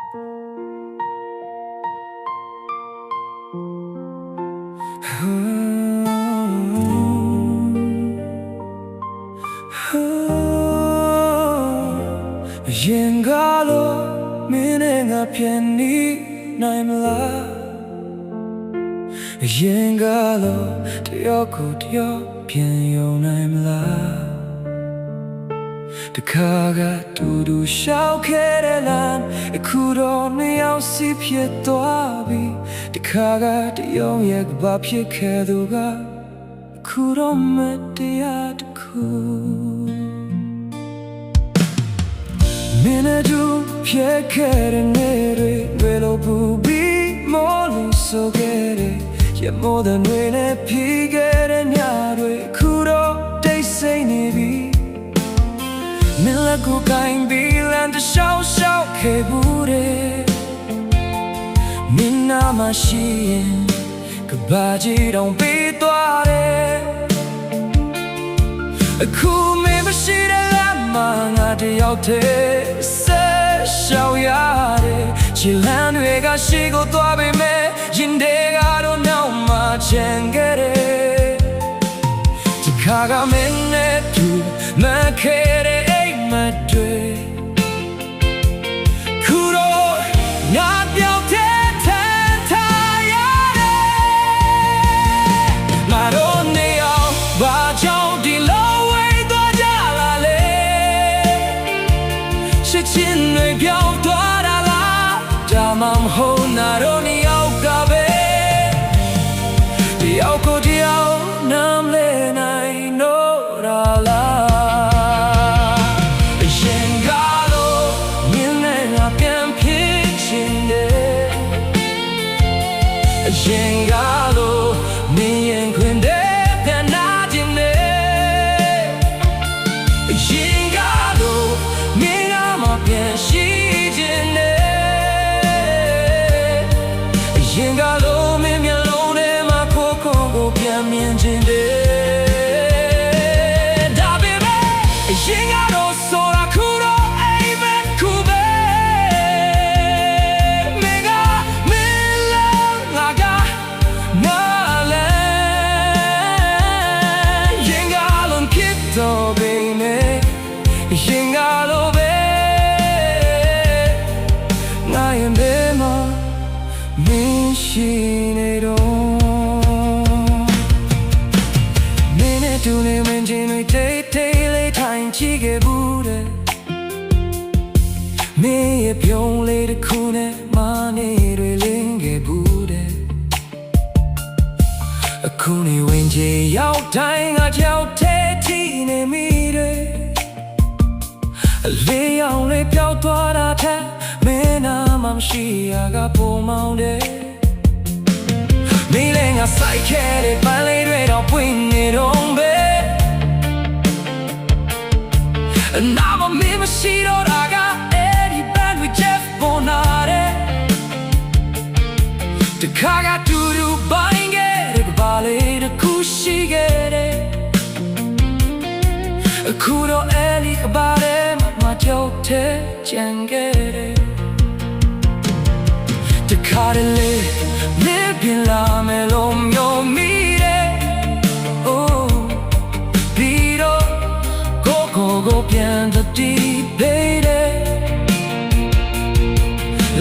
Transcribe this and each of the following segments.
ရင်ကားလို့မင်းနဲ့ငါပြန်နေနိုင်မလားရင်ကားလို့တယောက်ကိုတယောက်ပြန်ယုံနိုင်မလားတခါကတူတူရှောက်ခဲ့တဲ့လမ်းအခုတော့နှစ်ယောက်စီဖြစ်သွားပြီတခါကတယောက်ရဲ့ကဘာဖြစ်ခဲ့သူကအခုတော့မတရားတစ်ခုမင်းနဲ့တူဖြစ်ခဲ့တဲ့နေ့တွေလို့ပူပြီးမောလို့ဆိုခဲ့တဲ့ရမိုးတဲ့တွေနဲ့ပြီးခဲ့တဲ့ညတွေအခုတော့တိတ်ဆိတ်နေပြီမင်းလက်ကိုကိုင်းပြီးလမ်းတစ်လျှောက်ခဲ့ဘူးတဲ့မင်းနာမရှိရင်ကဘာကြီးတော့ပြီးသွားတယ်အခုမင်းမရှိတဲ့လမ်းမှာငါတယောက်တည်းဆက်ရှောက်ရတယ်ခြေလမ်းတွေကရှိကိုသွားပေမဲ့ရင်တွေကတော့နောက်မှချန်ခဲ့တယ်ဒီခါကမင်းနဲ့တူမခဲ့တဲ့အိမ်မက်တွေခုတော့ငါပြောင်းတဲ့ထန်ထားရတယ်ငါတို့နေအောင်ဘာကြောင့်ဒီလိုဝေးသွားကြလာလဲရှိချင်းတွေပြောင်းသွားတာလားဒါမှမဟုတ်ငါတို့နေအောင်ကပဲဒီအောက်ကိုဒီအောက်နားမလဲနိုင်တော့တာလားရင်ကားလို့မင်းနဲ့ငါပြန်ဖြစ်ချင်တယ်ရင်ကားလို့မင်းရင်ခွင်တဲ့ပြန်နာချင်တယ်ရင်ကားလို့မင်းကမှပြန်ရှိချင်တယ်ရင်ကားလို့မင်းမျက်လုံးထဲမှာကိုပြန်မြင်ချင်တယ်ဒါပေမဲ့ရင်ကားလို့ဆိုတာခုတော့အိမ်မက်ခုပဲမင်းကမင်းလားငါကနားလဲရင်ကားလို့ဖြစ်တော့ပေမဲ့ရင်ကားလို့ပဲငါရင်ဘယ်မှာမင်းရှိနေတော့မင်းနဲ့တူနေမင်းချင်းတွေတိတ်လေးထိုင်ကြည့်ခဲ့ဘူးတဲ့မင်းရဲ့ပြုံးလေးတစ်ခုနဲ့မာနေတွေလင်းခဲ့ဘူးတဲ့အခုနေဝင်ချေရောက်တိုင်းငါကြောက်တဲ့ထိနေမိတယ်လေးအောင်လေးပြောက်သွားတာထက်မင်းနာမှမရှိရကပုံမောင်းတယ်မင်းလည်းငါဆိုင်ခဲ့တဲ့ပန်းလေးတွေတော့ပွင့်နေတော့ပဲနာမမင်းမရှိတော့တာကအဲ့ဒီပန်းတွေချက်ပေါ်လာတဲ့တခါကတူတူပိုင်းခဲ့တဲ့ကဘာလေးတစ်ခုရှိခဲ့တဲ့အခုတော့အဲ့ဒီကဘာလေးမှာကြောက်တဲ့ကြံခဲ့တဲ့တခါတလေနေပြင်လာမယ်လို့မျိုးမိတယ်အိုးပြီးတော့ကိုပြန်တတိပေးတယ်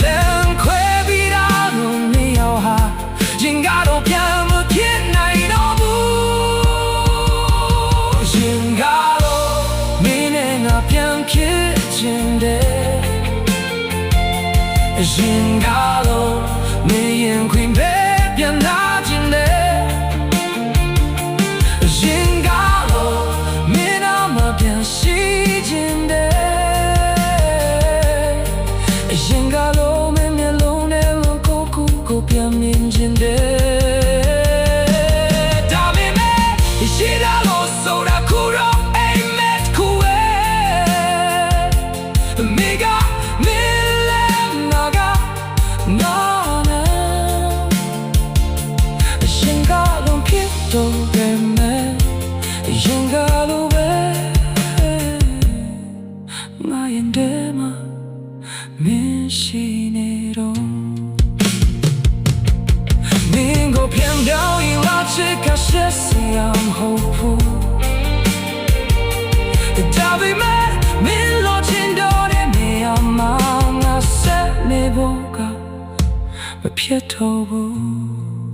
လမ်းခွဲပြီးတော့နေရောက်ဟာရင်ကတော့ပြန်မဖြစ်နိုင်တော့ဘူးရင်ကတော့မင်းနဲ့ငါပြန်ဖြစ်ချင်တယ်ရင်ကတော့မင်းရင်ခွင်ပဲပြန်လာချင်တယ်ရင်ကတော့မင်းနာမပြန်ရှိချင်တယ်ရင်ကတော့မင်းမျက်လုံးထဲမှာကိုပြန်မြင်ချင်တယ်ဒါပေမဲ့ရှိတာလို့ဆိုတာခုတော့အိမ်မက်ခုပဲမိကမင်းလည်းငါကနာနာရင်ကတော့ဖြစ်တော့ပေမဲ့ရင်ကတော့ပဲငါရင်ထဲမှာမင်း ရှိနေတော့မင်းကိုပြန်ပြောင်းရင်လာချစ်ကရှက်စရာမဟုတ်ဘူးဒါပေမဲ့မင်းလိုချင်တော့တဲ့နေရာမှာငါဆက်နေဖို့ကမဖြစ်တော့ဘူး